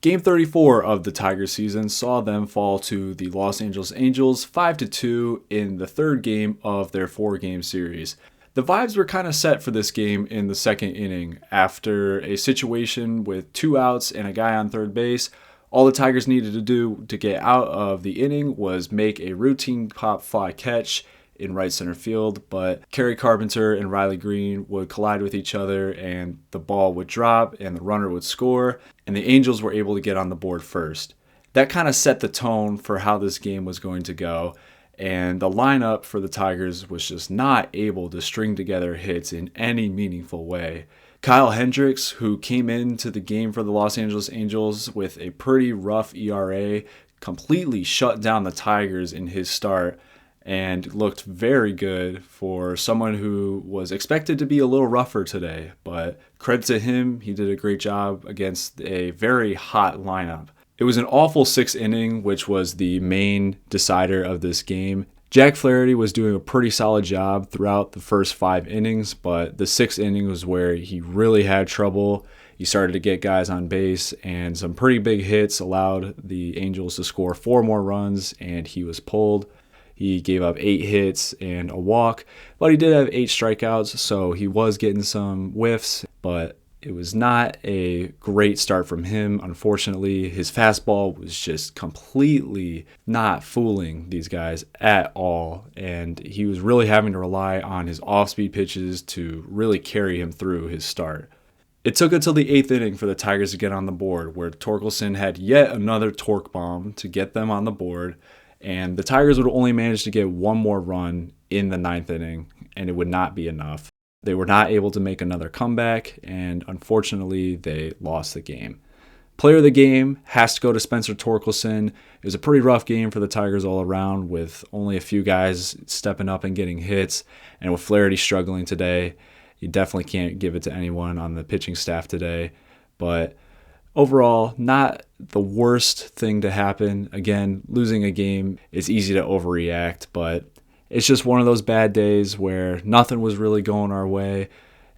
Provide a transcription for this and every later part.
Game 34 of the Tigers season saw them fall to the Los Angeles Angels 5-2 in the third game of their 4-game series. The vibes were kind of set for this game in the second inning. After a situation with 2 outs and a guy on third base, all the Tigers needed to do to get out of the inning was make a routine pop fly catch in right center field, but Kerry, Carpenter, and Greene would collide with each other and the ball would drop and the runner would score, and the Angels were able to get on the board first. That kind of set the tone for how this game was going to go, and the lineup for the Tigers was just not able to string together hits in any meaningful way. Kyle Hendricks, who came into the game for the Los Angeles Angels with a pretty rough ERA, completely shut down the Tigers in his start and looked very good for someone who was expected to be a little rougher today. But credit to him, he did a great job against a very hot lineup. It was an awful 6th inning, which was the main decider of this game. Jack Flaherty was doing a pretty solid job throughout the first 5 innings, but the 6th inning was where he really had trouble. He started to get guys on base, and some pretty big hits allowed the Angels to score 4 more runs, and he was pulled. He gave up 8 hits and a walk, but he did have 8 strikeouts, so he was getting some whiffs, but it was not a great start from him. Unfortunately, his fastball was just completely not fooling these guys at all, and he was really having to rely on his off-speed pitches to really carry him through his start. It took until the 8th inning for the Tigers to get on the board, where Torkelson had yet another Tork Bomb to get them on the board, and the Tigers would only manage to get 1 more run in the 9th inning, and it would not be enough. They were not able to make another comeback, and unfortunately, they lost the game. Player of the game has to go to Spencer Torkelson. It was a pretty rough game for the Tigers all around, with only a few guys stepping up and getting hits, and with Flaherty struggling today, you definitely can't give it to anyone on the pitching staff today. But overall, not the worst thing to happen. Again, losing a game is easy to overreact, but it's just one of those bad days where nothing was really going our way,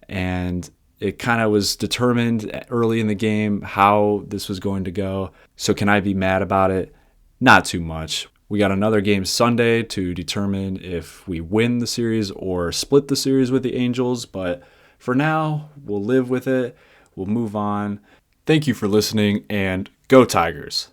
and it kind of was determined early in the game how this was going to go. So can I be mad about it? Not too much. We got another game Sunday to determine if we win the series or split the series with the Angels, but for now, we'll live with it. We'll move on. Thank you for listening, and go Tigers.